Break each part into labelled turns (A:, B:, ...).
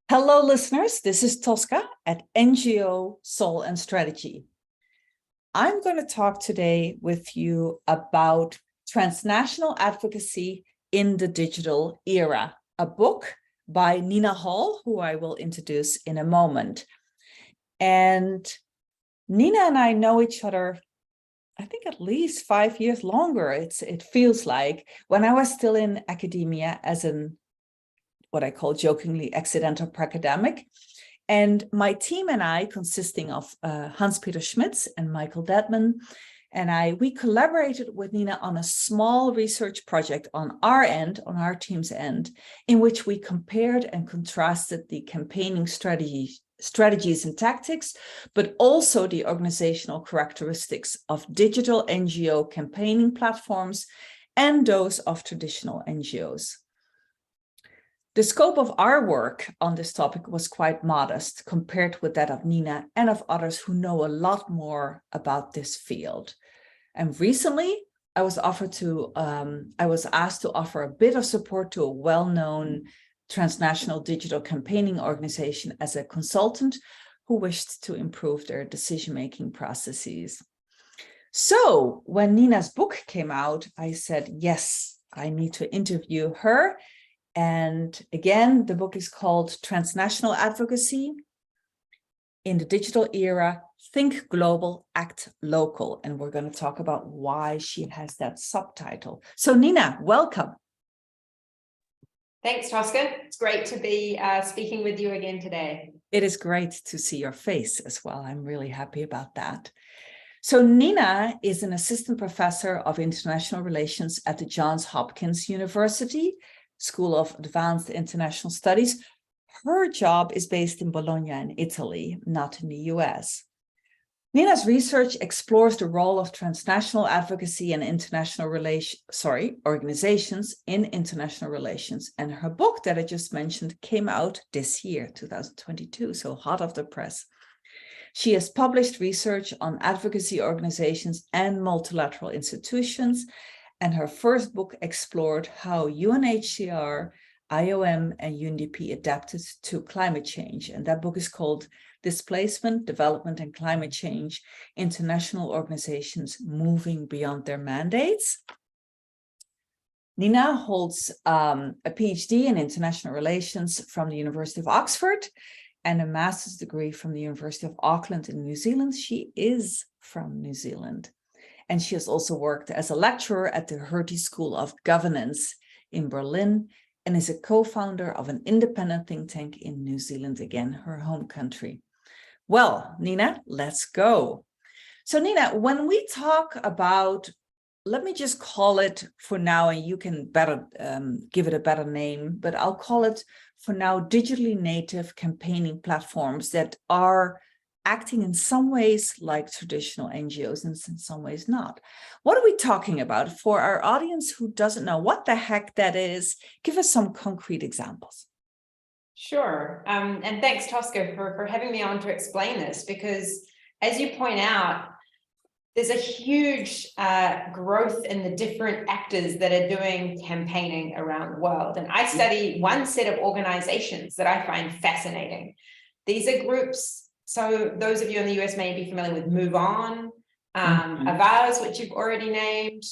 A: Hello, listeners. This is Tosca at NGO Soul+Strategy. I'm going to talk today with you about transnational advocacy in the digital era, a book by Nina Hall, who I will introduce in a moment. And Nina and I know each other, I think at least 5 years longer. It feels like when I was still in academia as what I call jokingly accidental pracademic. And my team and I, consisting of Hans-Peter Schmitz and Michael Dedman, and we collaborated with Nina on a small research project on our end, on our team's end, in which we compared and contrasted the campaigning strategies and tactics, but also the organizational characteristics of digital NGO campaigning platforms and those of traditional NGOs. The scope of our work on this topic was quite modest compared with that of Nina and of others who know a lot more about this field. And recently, I was asked to offer a bit of support to a well-known transnational digital campaigning organization as a consultant who wished to improve their decision-making processes. So when Nina's book came out, I said, yes, I need to interview her. And again, the book is called Transnational Advocacy in the Digital Era, Think Global, Act Local. And we're going to talk about why she has that subtitle. So Nina, welcome.
B: Thanks, Tosca. It's great to be speaking with you again today.
A: It is great to see your face as well. I'm really happy about that. So Nina is an assistant professor of international relations at the Johns Hopkins University School of Advanced International Studies. Her job is based in Bologna in Italy, not in the US. Nina's research explores the role of transnational advocacy and organizations in international relations. And her book that I just mentioned came out this year, 2022, so hot off the press. She has published research on advocacy organizations and multilateral institutions, and her first book explored how UNHCR, IOM, and UNDP adapted to climate change. And that book is called Displacement, Development, and Climate Change, International Organizations Moving Beyond Their Mandates. Nina holds a PhD in international relations from the University of Oxford and a master's degree from the University of Auckland in New Zealand. She is from New Zealand. And she has also worked as a lecturer at the Hertie School of Governance in Berlin and is a co-founder of an independent think tank in New Zealand, again, her home country. Well, Nina, let's go. So Nina, when we talk about, let me just call it for now, and you can better give it a better name, but I'll call it for now digitally native campaigning platforms that are acting in some ways like traditional NGOs and in some ways not. What are we talking about? For our audience who doesn't know what the heck that is, give us some concrete examples.
B: Sure. And thanks, Tosca, for having me on to explain this, because as you point out, there's a huge growth in the different actors that are doing campaigning around the world. And I study one set of organizations that I find fascinating. These are groups. So those of you in the US may be familiar with Move On, Avaz, which you've already named.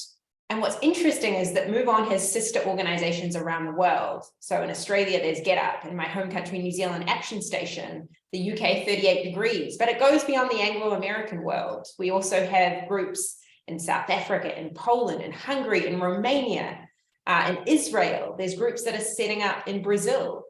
B: And what's interesting is that Move On has sister organizations around the world. So in Australia, there's Get Up. In my home country, New Zealand, Action Station. The UK, 38 Degrees. But it goes beyond the Anglo-American world. We also have groups in South Africa, in Poland, in Hungary, in Romania, in Israel. There's groups that are setting up in Brazil.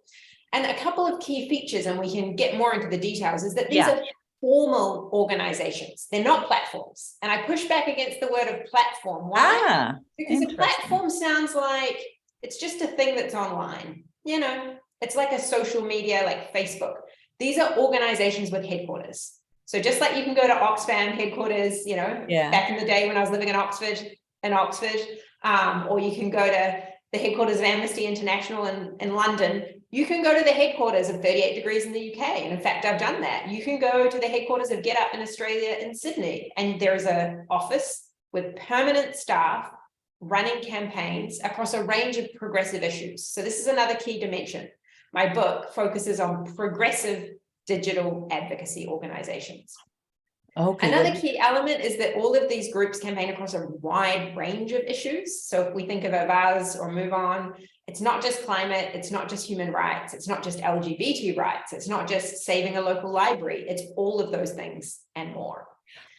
B: And a couple of key features, and we can get more into the details, is that these are formal organizations. They're not platforms. And I push back against the word of platform. Why? Because a platform sounds like it's just a thing that's online. You know, it's like a social media like Facebook. These are organizations with headquarters. So just like you can go to Oxfam headquarters, you know, back in the day when I was living in Oxford, or you can go to the headquarters of Amnesty International in London. You can go to the headquarters of 38 Degrees in the UK. And in fact, I've done that. You can go to the headquarters of Get Up in Australia in Sydney. And there is an office with permanent staff running campaigns across a range of progressive issues. So this is another key dimension. my book focuses on progressive digital advocacy organizations.
A: Okay.
B: Another key element is that all of these groups campaign across a wide range of issues. So if we think of Avaz or Move On, it's not just climate, it's not just human rights, it's not just LGBT rights, it's not just saving a local library, it's all of those things and more.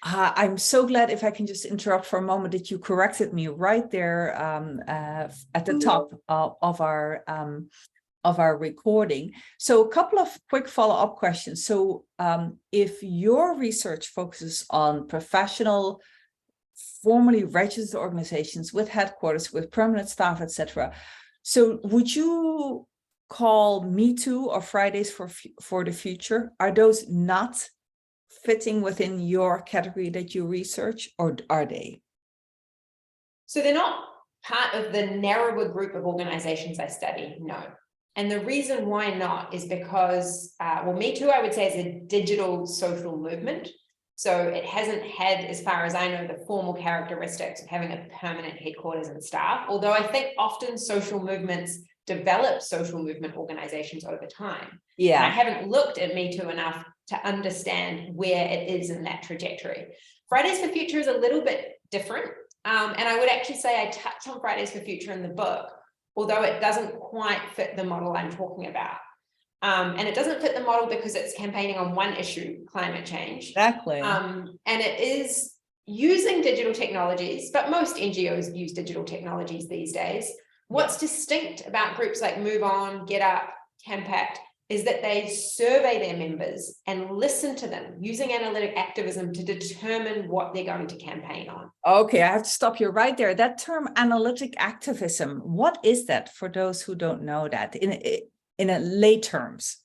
A: I'm so glad, if I can just interrupt for a moment, that you corrected me right there at the top of our recording. So a couple of quick follow-up questions. So if your research focuses on professional, formally registered organizations with headquarters, with permanent staff, etc., so would you call Me Too or Fridays for the Future, are those not fitting within your category that you research, or are they?
B: So they're not part of the narrower group of organizations I study, no. And the reason why not is because, well, Me Too, I would say, is a digital social movement. So it hasn't had, as far as I know, the formal characteristics of having a permanent headquarters and staff, although I think often social movements develop social movement organizations over time.
A: Yeah.
B: And I haven't looked at Me Too enough to understand where it is in that trajectory. Fridays for Future is a little bit different. And I would actually say I touch on Fridays for Future in the book, although it doesn't quite fit the model I'm talking about. And it doesn't fit the model because it's campaigning on one issue, climate change.
A: Exactly.
B: And it is using digital technologies, but most NGOs use digital technologies these days. What's distinct about groups like Move On, Get Up, Campact is that they survey their members and listen to them using analytic activism to determine what they're going to campaign on.
A: Okay, I have to stop you right there. That term analytic activism, what is that for those who don't know that in a lay terms?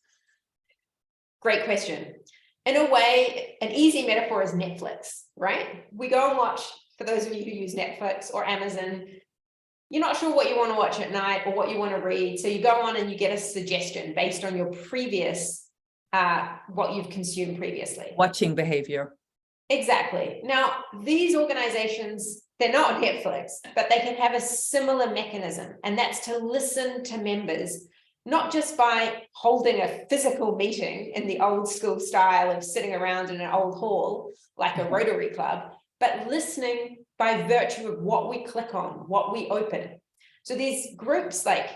B: Great question. In a way, an easy metaphor is Netflix, right? We go and watch, for those of you who use Netflix or Amazon, you're not sure what you want to watch at night or what you want to read. So you go on and you get a suggestion based on your previous, what you've consumed previously.
A: Watching behavior.
B: Exactly. Now, these organizations, they're not Netflix, but they can have a similar mechanism, and that's to listen to members, not just by holding a physical meeting in the old school style of sitting around in an old hall, like a Rotary Club, but listening by virtue of what we click on, what we open. So these groups like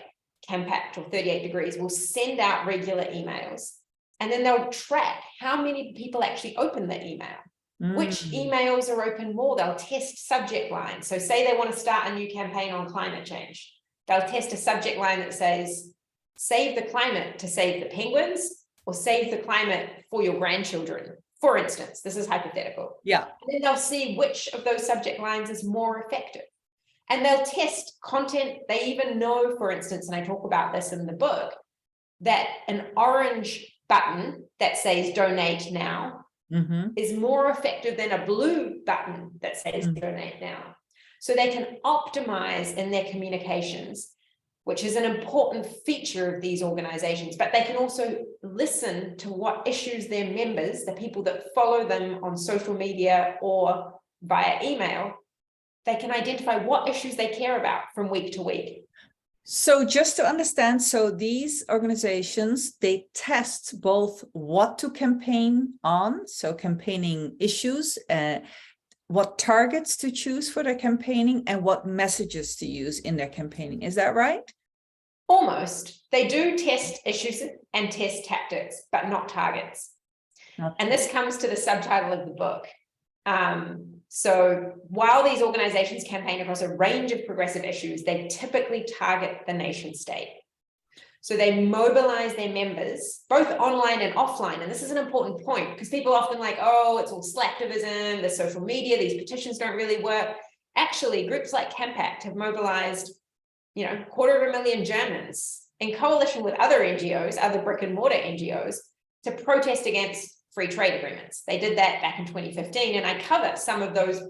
B: Campact or 38 Degrees will send out regular emails, and then they'll track how many people actually open the email. Which emails are open more? They'll test subject lines. So say they want to start a new campaign on climate change. They'll test a subject line that says, save the climate to save the penguins, or save the climate for your grandchildren. For instance, this is hypothetical.
A: Yeah.
B: And then they'll see which of those subject lines is more effective. And they'll test content. They even know, for instance, and I talk about this in the book, that an orange button that says donate now is more effective than a blue button that says donate now. So they can optimize in their communications, which is an important feature of these organizations, but they can also listen to what issues their members, the people that follow them on social media or via email, they can identify what issues they care about from week to week.
A: So just to understand, so these organizations, they test both what to campaign on, so campaigning issues, what targets to choose for their campaigning, and what messages to use in their campaigning. Is that right?
B: Almost. They do test issues and test tactics, but not targets. And this comes to the subtitle of the book. So while these organizations campaign across a range of progressive issues, they typically target the nation state. So they mobilize their members, both online and offline. And this is an important point because people often like, oh, it's all slacktivism, the social media, these petitions don't really work. Actually, groups like Campact have mobilized, 250,000 Germans in coalition with other NGOs, other brick and mortar NGOs, to protest against free trade agreements. They did that back in 2015, and I cover some of those,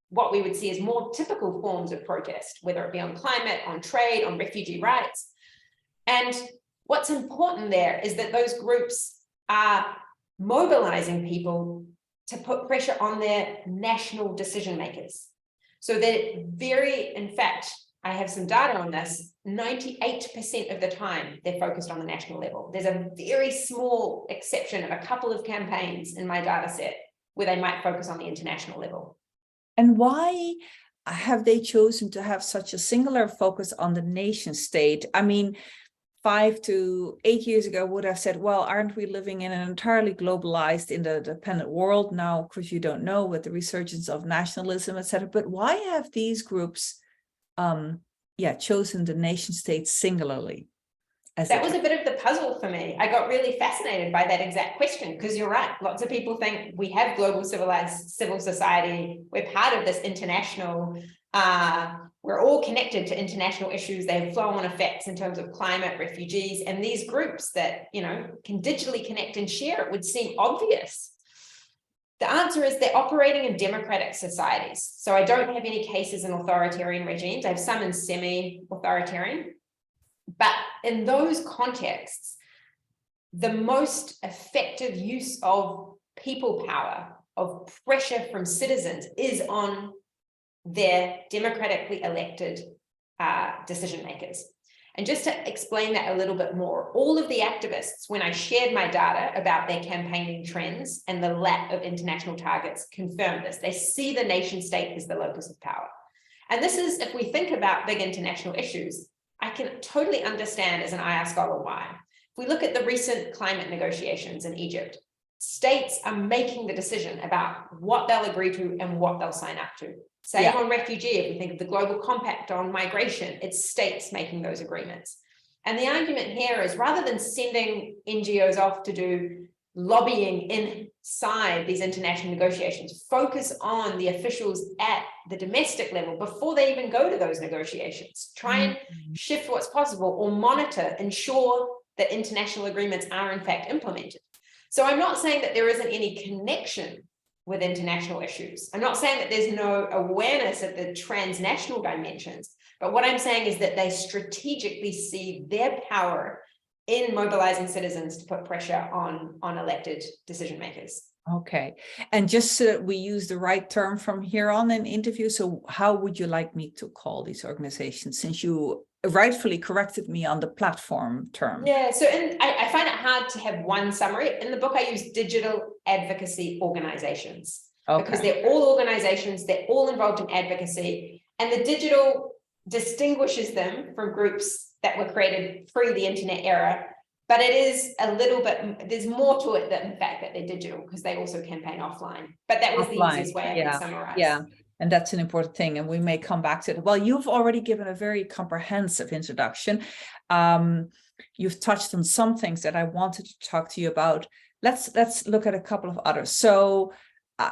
B: what we would see as more typical forms of protest, whether it be on climate, on trade, on refugee rights. And what's important there is that those groups are mobilizing people to put pressure on their national decision makers. So they're very, in fact, I have some data on this, 98% of the time, they're focused on the national level. There's a very small exception of a couple of campaigns in my data set where they might focus on the international level.
A: And why have they chosen to have such a singular focus on the nation state? I mean, 5 to 8 years ago would have said, well, aren't we living in an entirely globalized, interdependent world now? Of course, you don't know, with the resurgence of nationalism, etc. But why have these groups chosen the nation state singularly?
B: That was a bit of the puzzle for me. I got really fascinated by that exact question, because you're right. Lots of people think we have global civilized civil society. We're part of this international, we're all connected to international issues. They have flow-on effects in terms of climate, refugees, and these groups that, you know, can digitally connect and share. It would seem obvious. The answer is they're operating in democratic societies. So I don't have any cases in authoritarian regimes. I have some in semi-authoritarian. But in those contexts, the most effective use of people power, of pressure from citizens, is on their democratically elected decision makers. And just to explain that a little bit more, all of the activists, when I shared my data about their campaigning trends and the lack of international targets, confirmed this. They see the nation state as the locus of power. And this is, if we think about big international issues, I can totally understand as an IR scholar why. If we look at the recent climate negotiations in Egypt, states are making the decision about what they'll agree to and what they'll sign up to. Same on refugee, if we think of the global compact on migration, it's states making those agreements. And the argument here is, rather than sending NGOs off to do lobbying inside these international negotiations, focus on the officials at the domestic level before they even go to those negotiations. Try and shift what's possible, or monitor, ensure that international agreements are in fact implemented. So I'm not saying that there isn't any connection with international issues. I'm not saying that there's no awareness of the transnational dimensions, but what I'm saying is that they strategically see their power in mobilizing citizens to put pressure on elected decision makers.
A: Okay, and just so that we use the right term from here on in interviews, so how would you like me to call these organizations, since you rightfully corrected me on the platform term?
B: Yeah, so I find it hard to have one summary. In the book, I use digital advocacy organizations, because they're all organizations, they're all involved in advocacy, and the digital distinguishes them from groups that were created pre the internet era. But it is a little bit, there's more to it than the fact that they're digital, because they also campaign offline. But that was the easiest way I could summarize.
A: Yeah, and that's an important thing, and we may come back to it. Well, you've already given a very comprehensive introduction. You've touched on some things that I wanted to talk to you about. Let's look at a couple of others. So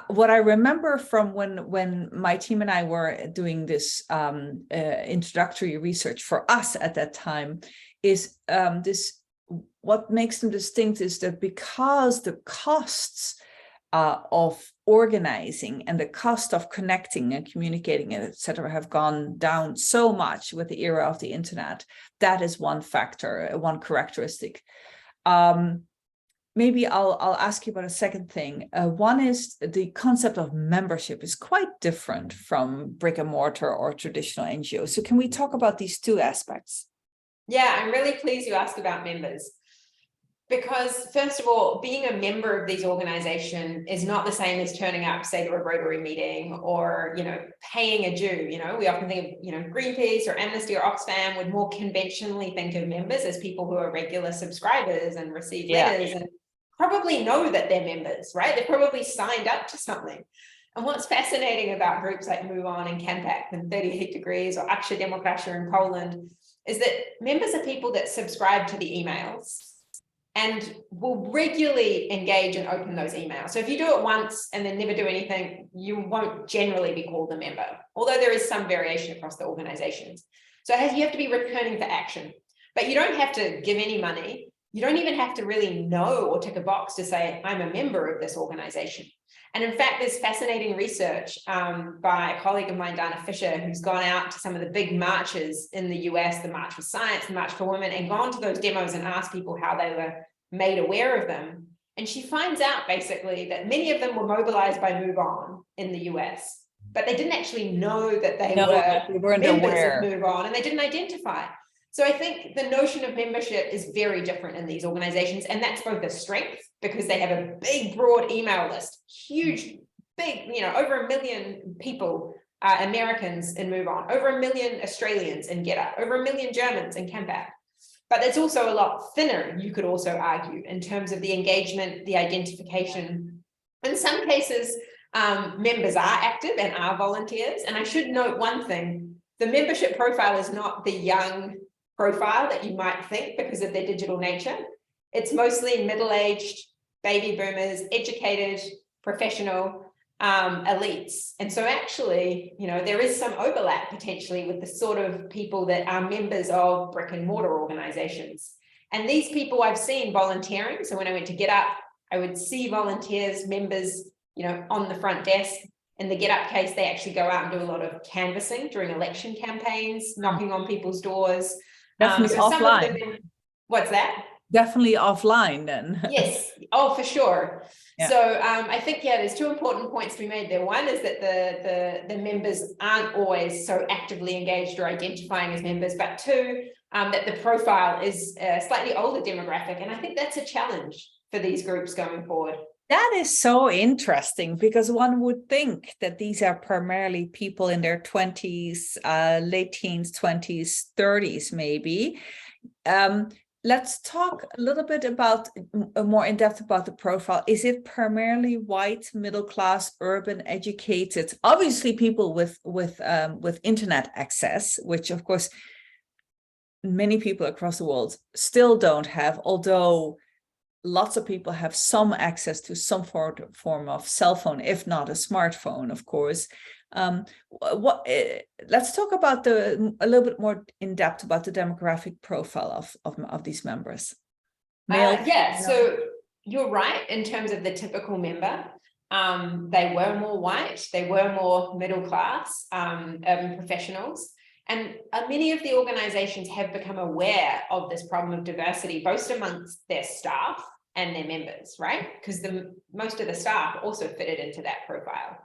A: what I remember from when my team and I were doing this introductory research for us at that time is what makes them distinct is that because the costs of organizing and the cost of connecting and communicating, etc., have gone down so much with the era of the internet, that is one factor, one characteristic. Maybe I'll ask you about a second thing. One is the concept of membership is quite different from brick and mortar or traditional NGOs. So can we talk about these two aspects?
B: Yeah, I'm really pleased you asked about members. Because first of all, being a member of these organizations is not the same as turning up, say, to a Rotary meeting, or, you know, paying a due. You know, we often think of, you know, Greenpeace or Amnesty or Oxfam would more conventionally think of members as people who are regular subscribers and receive letters and probably know that they're members, right? They're probably signed up to something. And what's fascinating about groups like Move On and Campact and 38 Degrees or Aksha Demokracja in Poland is that members are people that subscribe to the emails and will regularly engage and open those emails. So if you do it once and then never do anything, you won't generally be called a member, although there is some variation across the organizations. So you have to be returning for action, but you don't have to give any money. You don't even have to really know or tick a box to say, I'm a member of this organization. And in fact, there's fascinating research by a colleague of mine, Dana Fisher, who's gone out to some of the big marches in the US, the March for Science, the March for Women, and gone to those demos and asked people how they were made aware of them. And she finds out basically that many of them were mobilized by Move On in the US. but they didn't actually know that they
A: No,
B: were
A: they weren't
B: members
A: aware.
B: of Move On, and they didn't identify. So I think the notion of membership is very different in these organizations, and that's both a strength because they have a big, broad email list, huge, big, over 1 million people, Americans in Move On, over 1 million Australians in GetUp, over 1 million Germans in CampApp. But it's also a lot thinner, you could also argue, in terms of the engagement, the identification. In some cases, members are active and are volunteers. And I should note one thing, the membership profile is not the young profile that you might think because of their digital nature. It's mostly middle-aged, baby boomers, educated, professional, elites. And so actually, there is some overlap potentially with the sort of people that are members of brick and mortar organizations. And these people I've seen volunteering. So when I went to GetUp, I would see volunteers, members, on the front desk. In the GetUp case, they actually go out and do a lot of canvassing during election campaigns, knocking on people's doors.
A: Definitely
B: so
A: offline.
B: some of them, what's that?
A: Definitely offline then.
B: Yes. Oh, for sure.
A: Yeah.
B: So I think, there's two important points to be made there. One is that the members aren't always so actively engaged or identifying as members, but two, that the profile is a slightly older demographic. And I think that's a challenge for these groups going forward.
A: That is so interesting because one would think that these are primarily people in their 20s, late teens, 20s, 30s, maybe. Let's talk a little bit about more in depth about the profile. Is it primarily white, middle class, urban, educated? Obviously, people with internet access, which of course many people across the world still don't have, although lots of people have some access to some form of cell phone, if not a smartphone, of course. Let's talk about a little bit more in depth about the demographic profile of these members.
B: So you're right in terms of the typical member. They were more white, they were more middle class, urban professionals. And many of the organizations have become aware of this problem of diversity, both amongst their staff and their members, right? Because most of the staff also fitted into that profile.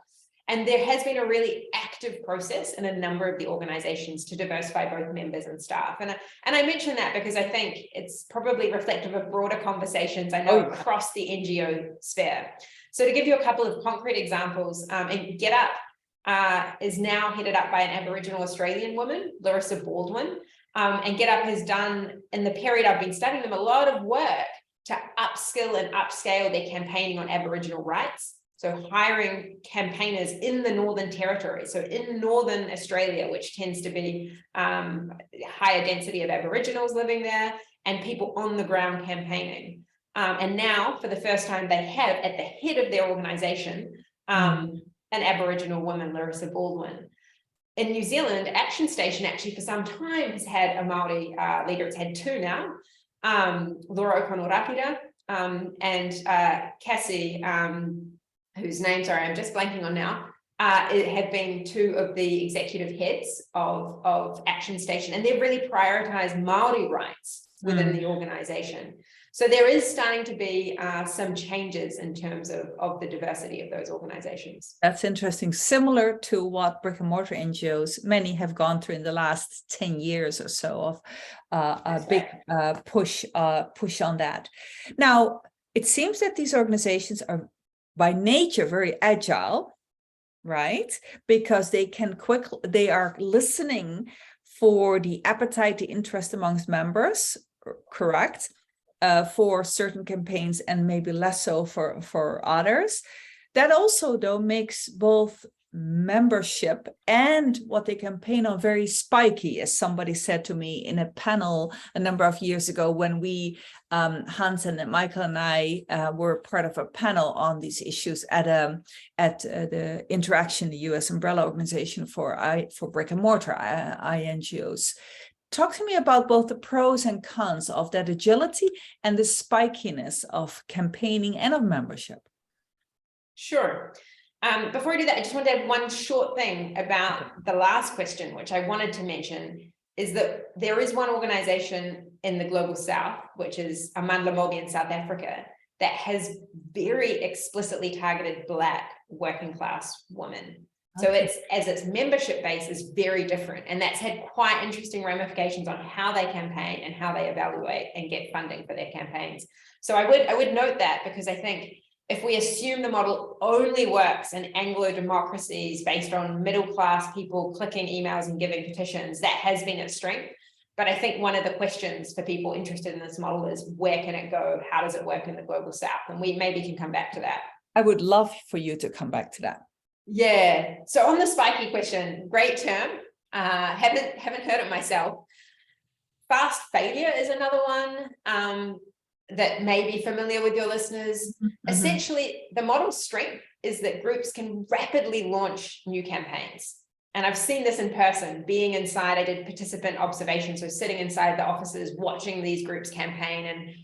B: And there has been a really active process in a number of the organizations to diversify both members and staff. And I mention that because I think it's probably reflective of broader conversations, I know, across the NGO sphere. So to give you a couple of concrete examples, and GetUp is now headed up by an Aboriginal Australian woman, Larissa Baldwin. And GetUp has done, in the period I've been studying them, a lot of work to upskill and upscale their campaigning on Aboriginal rights. So hiring campaigners in the Northern Territory, so in Northern Australia, which tends to be higher density of Aboriginals living there and people on the ground campaigning. And now, for the first time, they have at the head of their organisation an Aboriginal woman, Larissa Baldwin. In New Zealand, Action Station actually for some time has had a Māori leader. It's had two now, Laura O'Connell-Rapira and Cassie, whose name, sorry, I'm just blanking on now, have been two of the executive heads of Action Station, and they've really prioritized Māori rights within the organization. So there is starting to be some changes in terms of the diversity of those organizations.
A: That's interesting. Similar to what brick and mortar NGOs, many have gone through in the last 10 years or so of a big push on that. Now, it seems that these organizations are by nature very agile, right? Because they are listening for the appetite, the interest amongst members, correct? For certain campaigns and maybe less so for others. That also, though, makes both membership and what they campaign on very spiky, as somebody said to me in a panel a number of years ago when we, Hans and Michael and I were part of a panel on these issues at the Interaction, the US umbrella organization for brick and mortar NGOs. Talk to me about both the pros and cons of that agility and the spikiness of campaigning and of membership.
B: Sure. Before I do that, I just want to add one short thing about the last question, which I wanted to mention, is that there is one organization in the Global South, which is Amandla Mogi in South Africa, that has very explicitly targeted Black working class women. So its membership base is very different, and that's had quite interesting ramifications on how they campaign and how they evaluate and get funding for their campaigns. So I would note that, because I think if we assume the model only works in Anglo democracies based on middle-class people clicking emails and giving petitions, that has been its strength. But I think one of the questions for people interested in this model is, where can it go? How does it work in the global south? And we maybe can come back to that.
A: I would love for you to come back to that.
B: Yeah. So on the spiky question, great term. Haven't heard it myself. Fast failure is another one that may be familiar with your listeners.
A: Mm-hmm.
B: Essentially, the model's strength is that groups can rapidly launch new campaigns. And I've seen this in person, being inside. I did participant observation, so sitting inside the offices, watching these groups campaign, and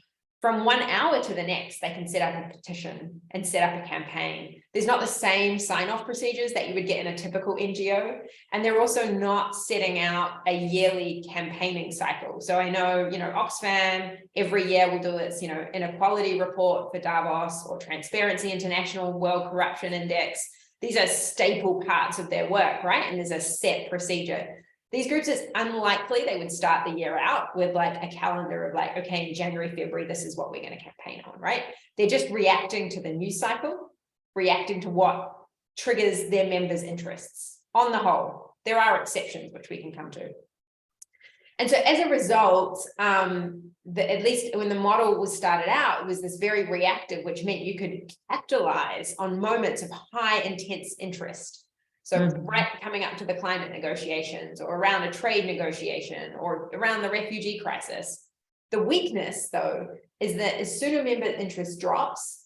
B: from 1 hour to the next, they can set up a petition and set up a campaign. There's not the same sign-off procedures that you would get in a typical NGO. And they're also not setting out a yearly campaigning cycle. So I know, Oxfam every year will do its, inequality report for Davos, or Transparency International World Corruption Index. These are staple parts of their work, right? And there's a set procedure. These groups, it's unlikely they would start the year out with like a calendar of like, okay, in January, February, this is what we're going to campaign on, right? They're just reacting to the news cycle, reacting to what triggers their members' interests. On the whole, there are exceptions, which we can come to. And so as a result, at least when the model was started out, it was this very reactive, which meant you could capitalize on moments of high intense interest. So right coming up to the climate negotiations, or around a trade negotiation, or around the refugee crisis. The weakness, though, is that as soon as member interest drops,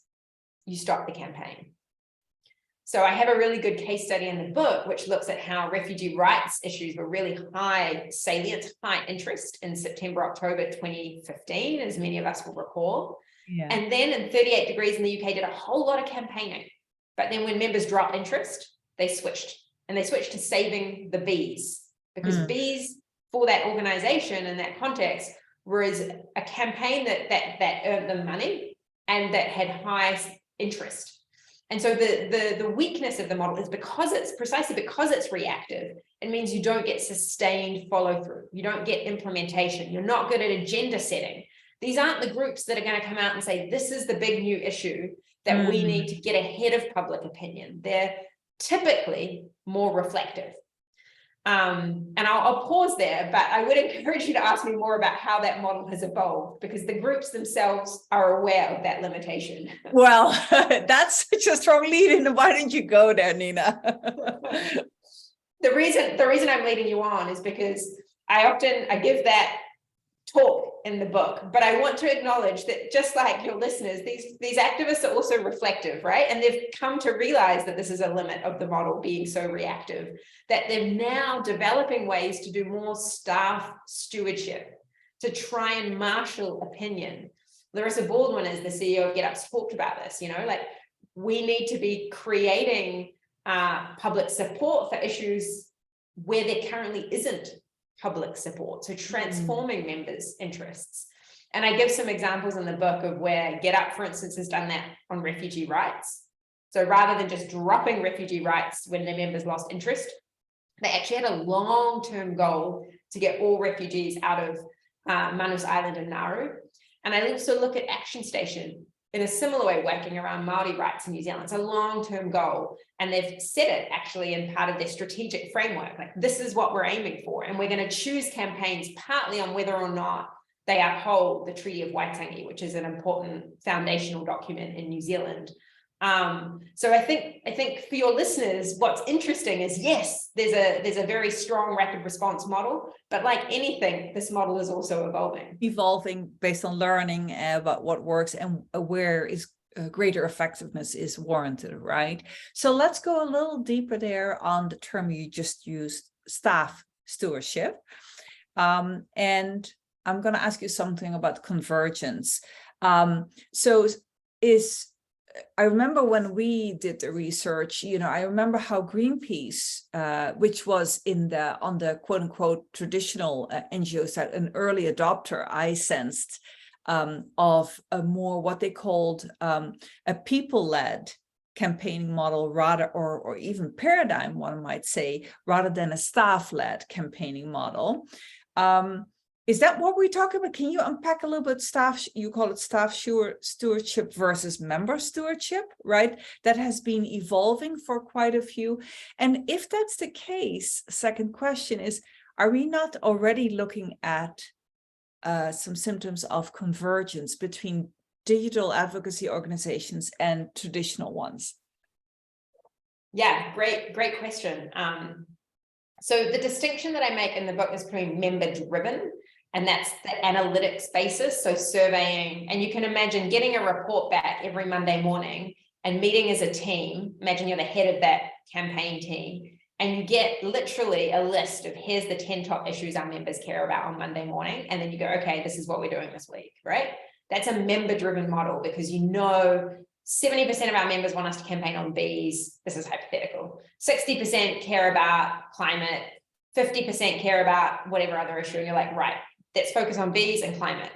B: you stop the campaign. So I have a really good case study in the book, which looks at how refugee rights issues were really high salient, high interest in September, October 2015, as many of us will recall. Yeah. And then in 38 Degrees in the UK did a whole lot of campaigning. But then when members dropped interest, they switched to saving the bees, because bees for that organization in that context was a campaign that earned them money and that had high interest. And so the weakness of the model is because it's reactive. It means you don't get sustained follow through. You don't get implementation. You're not good at agenda setting. These aren't the groups that are going to come out and say, this is the big new issue that we need to get ahead of public opinion. They're typically more reflective. And I'll pause there, but I would encourage you to ask me more about how that model has evolved, because the groups themselves are aware of that limitation.
A: Well, that's such a strong lead in. Why didn't you go there, Nina?
B: The reason I'm leading you on is because I give that talk in the book, but I want to acknowledge that, just like your listeners, these activists are also reflective, right? And they've come to realize that this is a limit of the model being so reactive, that they're now developing ways to do more staff stewardship, to try and marshal opinion. Larissa Baldwin, as the CEO of GetUp's, talked about this, like we need to be creating public support for issues where there currently isn't public support, so transforming members' interests. And I give some examples in the book of where GetUp, for instance, has done that on refugee rights. So rather than just dropping refugee rights when their members lost interest, they actually had a long-term goal to get all refugees out of Manus Island and Nauru. And I also look at Action Station in a similar way, working around Māori rights in New Zealand. It's a long-term goal, and they've set it actually in part of their strategic framework. Like, this is what we're aiming for, and we're going to choose campaigns partly on whether or not they uphold the Treaty of Waitangi, which is an important foundational document in New Zealand. So I think for your listeners, what's interesting is, yes, there's a very strong rapid response model, but like anything, this model is also evolving based on learning about what works and where is greater effectiveness is warranted, right? So let's go a little deeper there on the term you just used, staff stewardship. And I'm going to ask you something about convergence. I remember when we did the research, I remember how Greenpeace, which was on the quote unquote traditional NGO side, an early adopter, I sensed, of a more what they called a people-led
A: campaigning model rather, or even paradigm, one might say, rather than a staff-led campaigning model. Is that what we're talking about? Can you unpack a little bit staff, you call it staff stewardship versus member stewardship, right? That has been evolving for quite a few. And if that's the case, second question is, are we not already looking at some symptoms of convergence between digital advocacy organizations and traditional ones?
B: Yeah, great question. So the distinction that I make in the book is between member-driven, and that's the analytics basis, so surveying, and you can imagine getting a report back every Monday morning and meeting as a team. Imagine you're the head of that campaign team, and you get literally a list of here's the 10 top issues our members care about on Monday morning, and then you go, okay, this is what we're doing this week, right? That's a member-driven model, because you know 70% of our members want us to campaign on bees. This is hypothetical. 60% care about climate, 50% care about whatever other issue. And you're like, right, let's focus on bees and climate.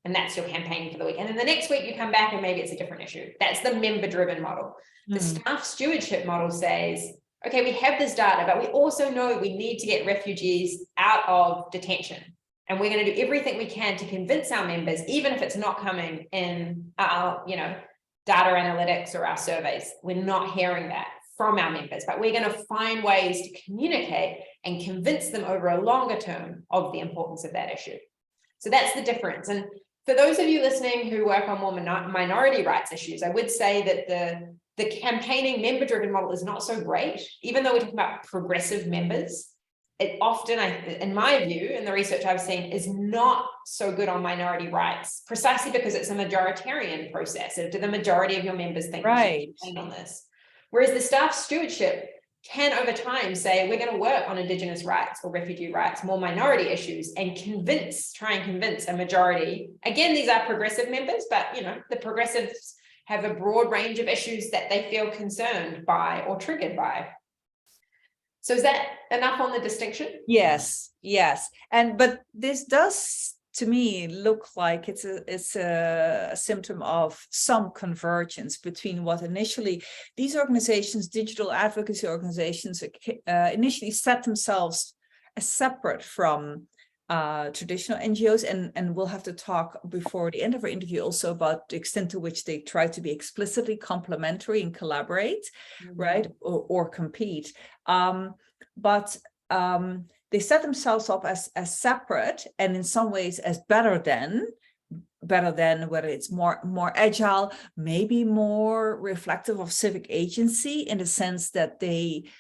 B: And that's your campaign for the week. And then the next week you come back and maybe it's a different issue. That's the member-driven model. The staff stewardship model says, okay, we have this data, but we also know we need to get refugees out of detention. And we're going to do everything we can to convince our members, even if it's not coming in our, data analytics or our surveys. We're not hearing that from our members, but we're going to find ways to communicate and convince them over a longer term of the importance of that issue. So that's the difference. And for those of you listening who work on more minority rights issues, I would say that the campaigning member-driven model is not so great, even though we're talking about progressive members. It often, in my view, and the research I've seen, is not so good on minority rights, precisely because it's a majoritarian process. So do the majority of your members think
A: right
B: on this? Whereas the staff stewardship can, over time, say, we're going to work on Indigenous rights or refugee rights, more minority issues, and try and convince a majority. Again, these are progressive members, but the progressives have a broad range of issues that they feel concerned by or triggered by. So is that enough on the distinction?
A: Yes. But this does, to me, look like it's a symptom of some convergence between what initially these organizations, digital advocacy organizations, initially set themselves as separate from traditional NGOs, and we'll have to talk before the end of our interview also about the extent to which they try to be explicitly complementary and collaborate, right, or compete. But they set themselves up as separate, and in some ways as better than whether it's more agile, maybe more reflective of civic agency, in the sense that they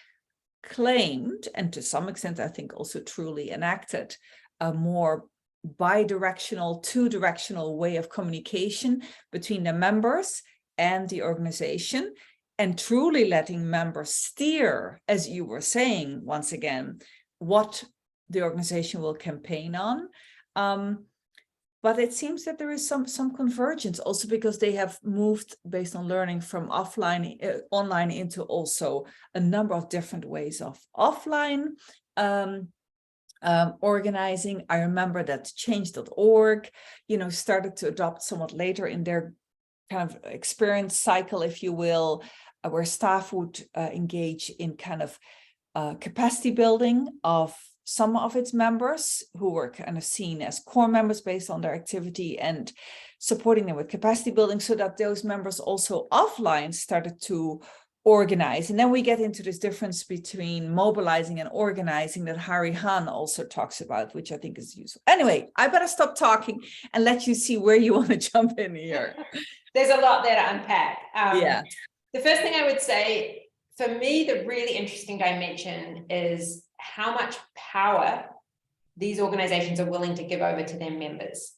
A: claimed, and to some extent I think also truly enacted, a more bi-directional, two-directional way of communication between the members and the organization, and truly letting members steer, as you were saying, once again, what the organization will campaign on. But it seems that there is some convergence also, because they have moved, based on learning, from online into also a number of different ways of offline organizing. I remember that change.org, started to adopt somewhat later in their kind of experience cycle, if you will, where staff would engage in kind of capacity building of some of its members who were kind of seen as core members based on their activity, and supporting them with capacity building so that those members also offline started to organize. And then we get into this difference between mobilizing and organizing that Harry Hahn also talks about, which I think is useful. Anyway, I better stop talking and let you see where you want to jump in here.
B: There's a lot there to unpack.
A: Yeah.
B: The first thing I would say, for me, the really interesting dimension is how much power these organizations are willing to give over to their members.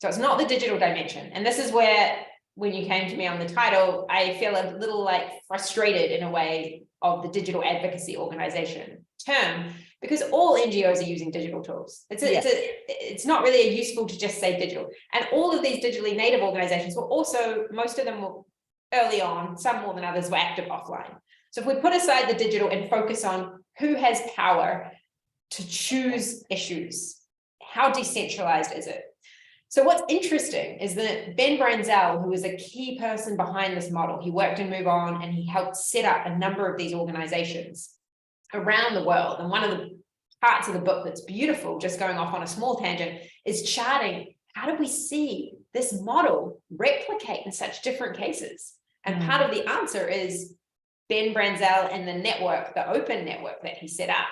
B: So it's not the digital dimension. And this is where, when you came to me on the title, I feel a little frustrated in a way of the digital advocacy organization term, because all NGOs are using digital tools. It's not really useful to just say digital. And all of these digitally native organizations were also, most of them were early on, some more than others, were active offline. So if we put aside the digital and focus on who has power to choose issues, how decentralized is it? So what's interesting is that Ben Branzell, who was a key person behind this model, he worked in Move On and he helped set up a number of these organizations around the world. And one of the parts of the book that's beautiful, just going off on a small tangent, is charting how do we see this model replicate in such different cases? And part of the answer is Ben Branzell and the network, the open network that he set up.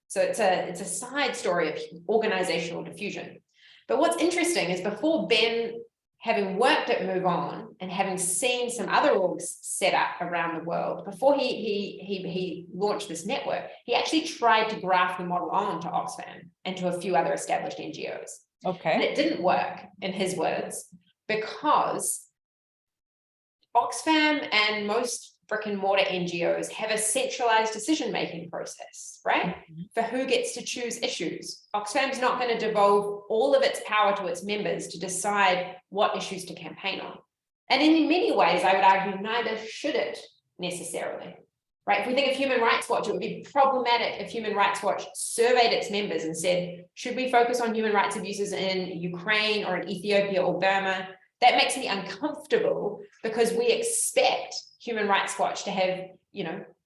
B: So it's a side story of organizational diffusion. But what's interesting is before Ben, having worked at Move On and having seen some other orgs set up around the world, before he launched this network, he actually tried to graft the model on to Oxfam and to a few other established NGOs.
A: Okay.
B: And it didn't work, in his words, because Oxfam and most brick and mortar NGOs have a centralized decision-making process, right? For who gets to choose issues. Oxfam's not going to devolve all of its power to its members to decide what issues to campaign on. And in many ways, I would argue, neither should it necessarily, right? If we think of Human Rights Watch, it would be problematic if Human Rights Watch surveyed its members and said, should we focus on human rights abuses in Ukraine or in Ethiopia or Burma? That makes me uncomfortable because we expect Human Rights Watch to have,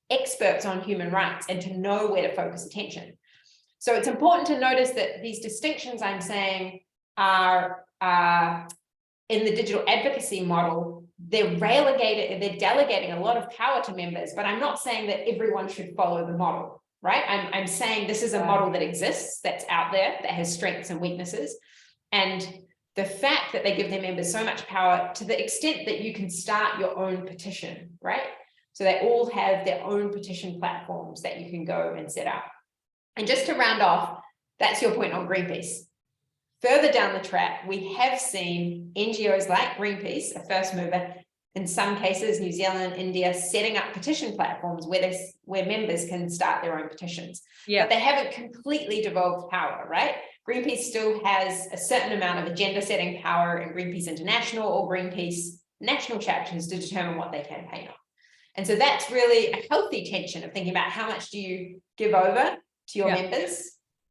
B: experts on human rights and to know where to focus attention. So it's important to notice that these distinctions I'm saying are in the digital advocacy model, they're delegating a lot of power to members, but I'm not saying that everyone should follow the model, right? I'm saying this is a model that exists, that's out there, that has strengths and weaknesses. And the fact that they give their members so much power to the extent that you can start your own petition, right? So they all have their own petition platforms that you can go and set up. And just to round off, that's your point on Greenpeace. Further down the track, we have seen NGOs like Greenpeace, a first mover, in some cases, New Zealand, India, setting up petition platforms where members can start their own petitions. Yeah. But they haven't completely devolved power, right? Greenpeace still has a certain amount of agenda setting power in Greenpeace International or Greenpeace national chapters to determine what they campaign on. And so that's really a healthy tension of thinking about how much do you give over to your members,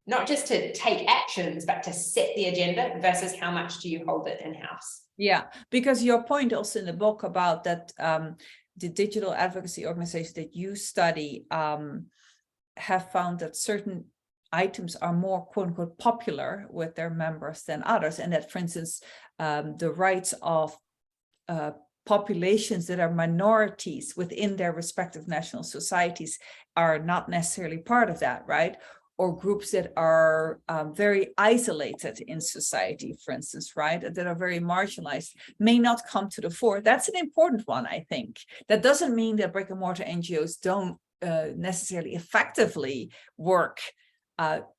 B: not just to take actions, but to set the agenda versus how much do you hold it in-house.
A: Yeah, because your point also in the book about that the digital advocacy organizations that you study have found that certain items are more quote unquote popular with their members than others. And that, for instance, the rights of populations that are minorities within their respective national societies are not necessarily part of that, right? Or groups that are very isolated in society, for instance, right? That are very marginalized, may not come to the fore. That's an important one, I think. That doesn't mean that brick and mortar NGOs don't necessarily effectively work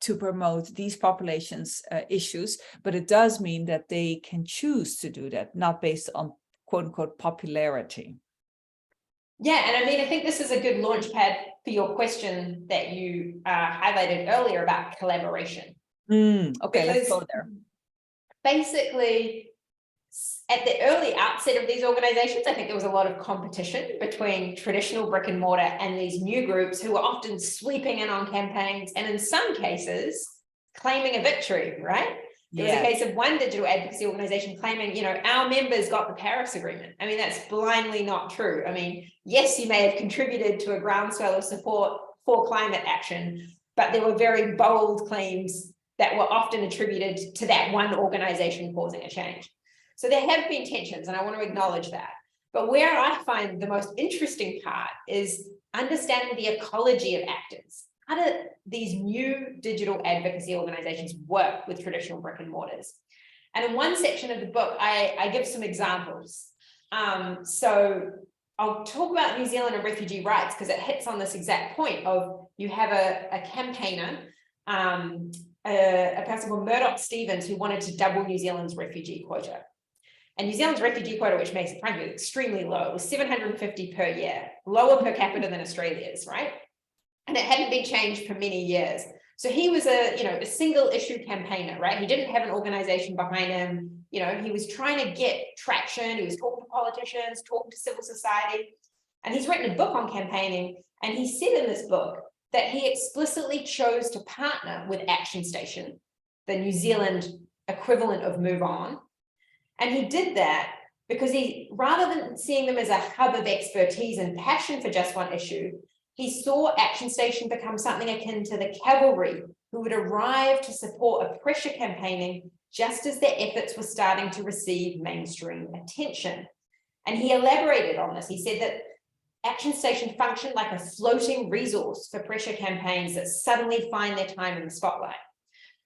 A: to promote these populations' issues, but it does mean that they can choose to do that, not based on quote unquote popularity.
B: Yeah, and I mean, I think this is a good launch pad for your question that you highlighted earlier about collaboration.
A: Okay, let's go there.
B: Basically, at the early outset of these organizations, I think there was a lot of competition between traditional brick and mortar and these new groups who were often sweeping in on campaigns and in some cases claiming a victory, right? There was a case of one digital advocacy organization claiming, our members got the Paris Agreement. I mean, that's blindly not true. I mean, yes, you may have contributed to a groundswell of support for climate action, but there were very bold claims that were often attributed to that one organization causing a change. So there have been tensions, and I want to acknowledge that. But where I find the most interesting part is understanding the ecology of actors. How do these new digital advocacy organizations work with traditional brick and mortars? And in one section of the book, I give some examples. So I'll talk about New Zealand and refugee rights because it hits on this exact point of you have a campaigner, a person called Murdoch Stevens, who wanted to double New Zealand's refugee quota. And New Zealand's refugee quota, which makes it frankly extremely low, it was 750 per year, lower per capita than Australia's, right? And it hadn't been changed for many years. So he was a single issue campaigner, right? He didn't have an organization behind him. He was trying to get traction. He was talking to politicians, talking to civil society. And he's written a book on campaigning. And he said in this book that he explicitly chose to partner with Action Station, the New Zealand equivalent of Move On, And he did that because rather than seeing them as a hub of expertise and passion for just one issue, he saw Action Station become something akin to the cavalry who would arrive to support a pressure campaigning just as their efforts were starting to receive mainstream attention. And he elaborated on this. He said that Action Station functioned like a floating resource for pressure campaigns that suddenly find their time in the spotlight.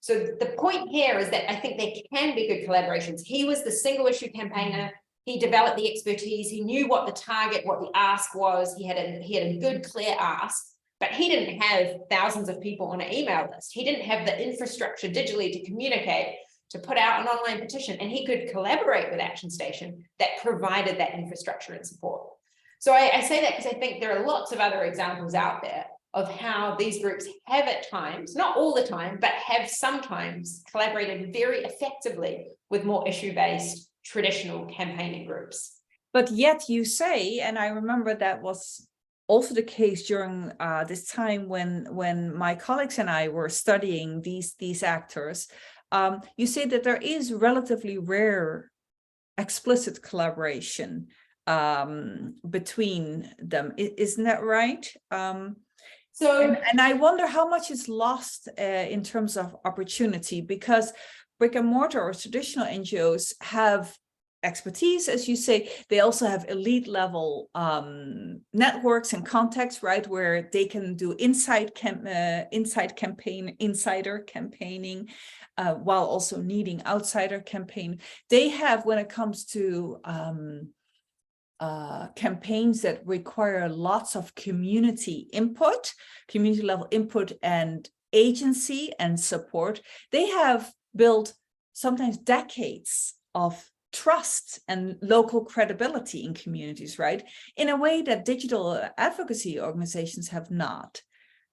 B: So the point here is that I think there can be good collaborations. He was the single issue campaigner. He developed the expertise. He knew what the target, what the ask was. He had a good, clear ask, but he didn't have thousands of people on an email list. He didn't have the infrastructure digitally to communicate, to put out an online petition, and he could collaborate with Action Station that provided that infrastructure and support. So I say that because I think there are lots of other examples out there of how these groups have at times, not all the time, but have sometimes collaborated very effectively with more issue-based traditional campaigning groups.
A: But yet you say, and I remember that was also the case during this time when my colleagues and I were studying these actors, you say that there is relatively rare explicit collaboration between them. Isn't that right? And I wonder how much is lost in terms of opportunity, because brick and mortar or traditional NGOs have expertise, as you say. They also have elite level networks and contacts, right, where they can do insider campaigning while also needing outsider campaign. They have, when it comes to campaigns that require lots of community level input and agency and support, they have built sometimes decades of trust and local credibility in communities, right? In a way that digital advocacy organizations have not.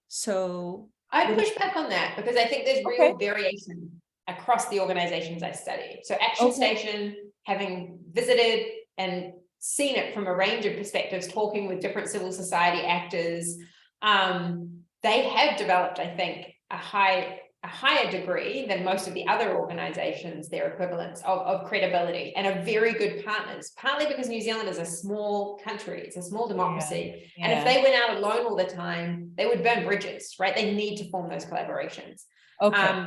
A: So
B: I push back on that because I think there's real variation across the organizations I study. So Action Station, having visited and seen it from a range of perspectives, talking with different civil society actors, they have developed, I think, a higher degree than most of the other organizations, their equivalents of credibility, and are very good partners, partly because New Zealand is a small country, it's a small democracy. And if they went out alone all the time, they would burn bridges, right? They need to form those collaborations.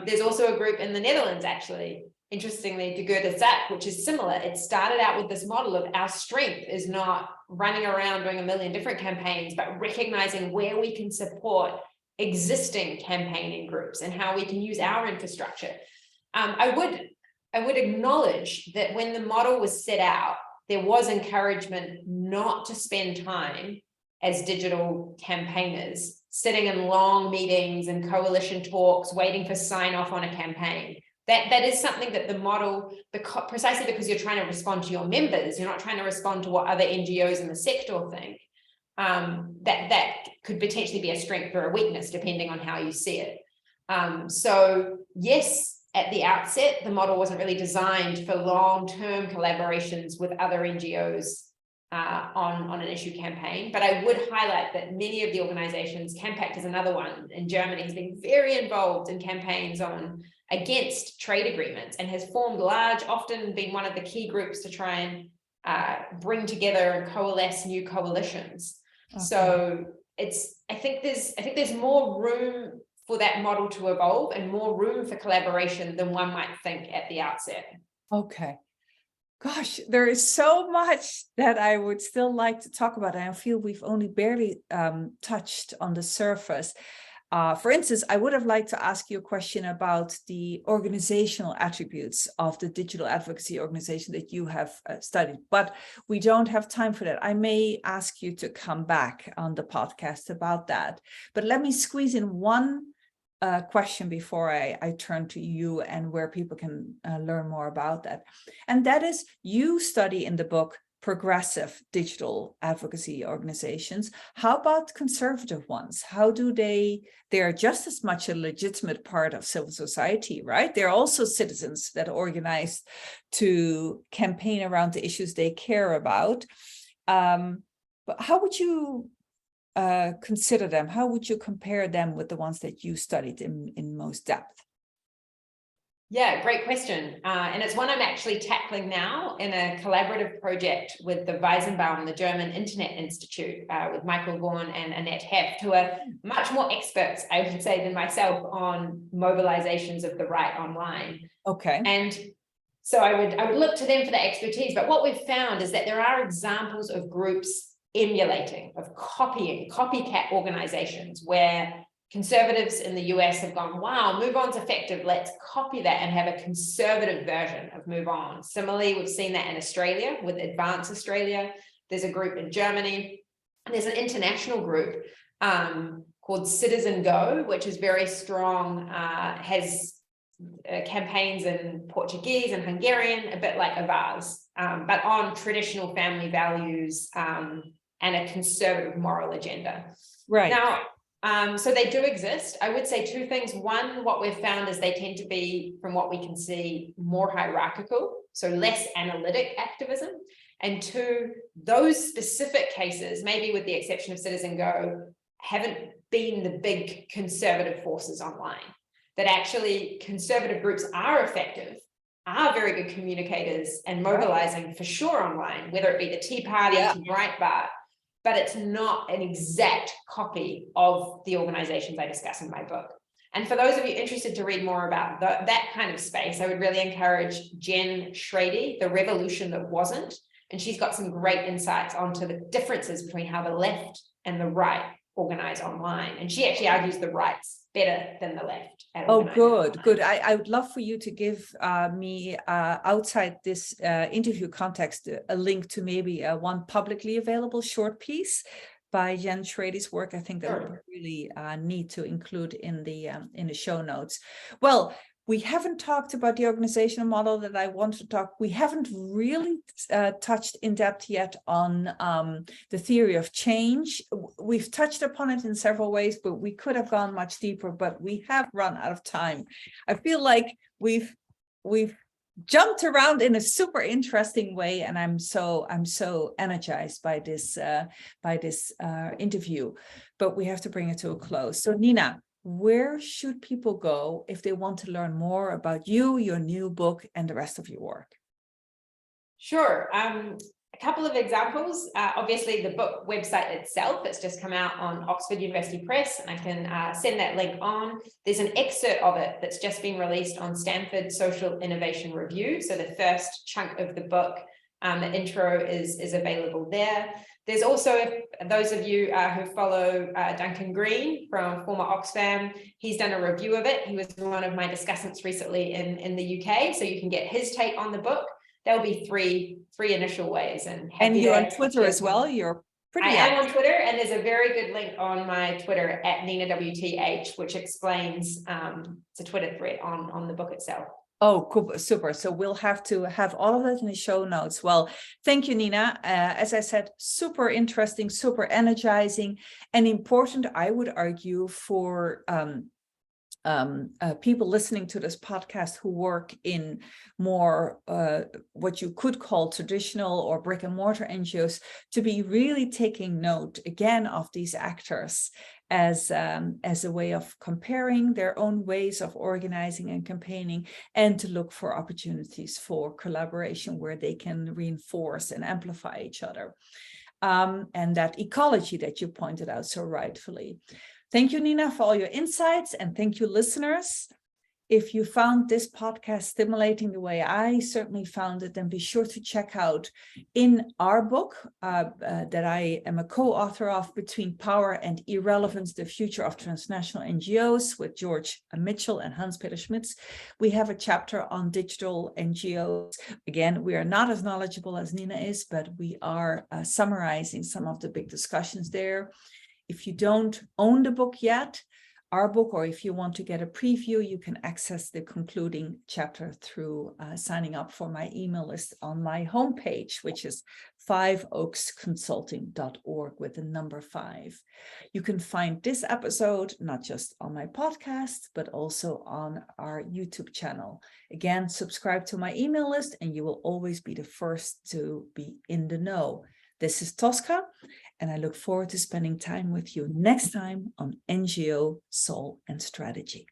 B: There's also a group in the Netherlands, actually, interestingly, De Goede Zaak, which is similar. It started out with this model of our strength is not running around doing a million different campaigns, but recognizing where we can support existing campaigning groups and how we can use our infrastructure. I would acknowledge that when the model was set out, there was encouragement not to spend time as digital campaigners sitting in long meetings and coalition talks, waiting for sign off on a campaign. That is something that the model, precisely because you're trying to respond to your members, you're not trying to respond to what other NGOs in the sector think. That could potentially be a strength or a weakness depending on how you see it. So yes, at the outset, the model wasn't really designed for long-term collaborations with other NGOs on an issue campaign. But I would highlight that many of the organizations, Campact is another one in Germany, has been very involved in campaigns against trade agreements and has formed large, often been one of the key groups to try and bring together and coalesce new coalitions. So I think there's more room for that model to evolve and more room for collaboration than one might think at the outset.
A: Okay. Gosh, there is so much that I would still like to talk about. I feel we've only barely touched on the surface. For instance, I would have liked to ask you a question about the organizational attributes of the digital advocacy organization that you have studied, but we don't have time for that. I may ask you to come back on the podcast about that. But let me squeeze in one question before I turn to you and where people can learn more about that. And that is, you study in the book progressive digital advocacy organizations. How about conservative ones? How do they're just as much a legitimate part of civil society, right? They're also citizens that organize to campaign around the issues they care about. But how would you consider them? How would you compare them with the ones that you studied in most depth?
B: Yeah, great question. And it's one I'm actually tackling now in a collaborative project with the Weizenbaum, the German Internet Institute, with Michael Vaughan and Annette Heft, who are much more experts, I would say, than myself on mobilizations of the right online.
A: Okay.
B: And so I would look to them for the expertise. But what we've found is that there are examples of groups emulating, of copying, copycat organizations where conservatives in the US have gone, wow, Move On's effective. Let's copy that and have a conservative version of Move On. Similarly, we've seen that in Australia with Advance Australia. There's a group in Germany. And there's an international group called Citizen Go, which is very strong, has campaigns in Portuguese and Hungarian, a bit like Avaz, but on traditional family values and a conservative moral agenda.
A: Right.
B: Now, so they do exist. I would say two things. One, what we've found is they tend to be, from what we can see, more hierarchical, so less analytic activism. And two, those specific cases, maybe with the exception of Citizen Go, haven't been the big conservative forces online. That actually conservative groups are effective, are very good communicators and mobilizing for sure online, whether it be the Tea Party to Breitbart. But it's not an exact copy of the organizations I discuss in my book. And for those of you interested to read more about that kind of space, I would really encourage Jen Schrady, The Revolution That Wasn't. And she's got some great insights onto the differences between how the left and the right organize online. And she actually argues the right's better than the left.
A: Oh, good. I would love for you to give me outside this interview context a link to maybe one publicly available short piece by Jen Schrady's work. I think that would be really neat to include in the show notes. Well, we haven't talked about the organizational model that I want to talk. We haven't really touched in depth yet on the theory of change. We've touched upon it in several ways, but we could have gone much deeper, but we have run out of time. I feel like we've jumped around in a super interesting way, and I'm so energized by this interview, but we have to bring it to a close. So Nina, where should people go if they want to learn more about you, your new book, and the rest of your work?
B: Sure. A couple of examples. Obviously, the book website itself, it's just come out on Oxford University Press, and I can send that link on. There's an excerpt of it that's just been released on Stanford Social Innovation Review. So the first chunk of the book, the intro is available there. There's also, those of you who follow Duncan Green from former Oxfam, he's done a review of it. He was one of my discussants recently in the UK, so you can get his take on the book. There'll be three initial ways. And
A: you're on Twitter as well? You're pretty active.
B: I am on Twitter, and there's a very good link on my Twitter at NinaWTH, which explains it's a Twitter thread on the book itself.
A: Oh, cool. Super. So we'll have to have all of that in the show notes. Well, thank you, Nina. As I said, super interesting, super energizing, and important, I would argue, for people listening to this podcast who work in more what you could call traditional or brick and mortar NGOs, to be really taking note again of these actors as a way of comparing their own ways of organizing and campaigning, and to look for opportunities for collaboration where they can reinforce and amplify each other. And that ecology that you pointed out so rightfully. Thank you, Nina, for all your insights, and thank you, listeners. If you found this podcast stimulating the way I certainly found it, then be sure to check out in our book that I am a co-author of, Between Power and Irrelevance, The Future of Transnational NGOs, with George Mitchell and Hans-Peter Schmitz. We have a chapter on digital NGOs. Again, we are not as knowledgeable as Nina is, but we are summarizing some of the big discussions there. If you don't own the book yet, our book, or if you want to get a preview, you can access the concluding chapter through signing up for my email list on my homepage, which is 5oaksconsulting.org with the number 5. You can find this episode not just on my podcast, but also on our YouTube channel. Again, subscribe to my email list and you will always be the first to be in the know. This is Tosca, and I look forward to spending time with you next time on NGO Soul and Strategy.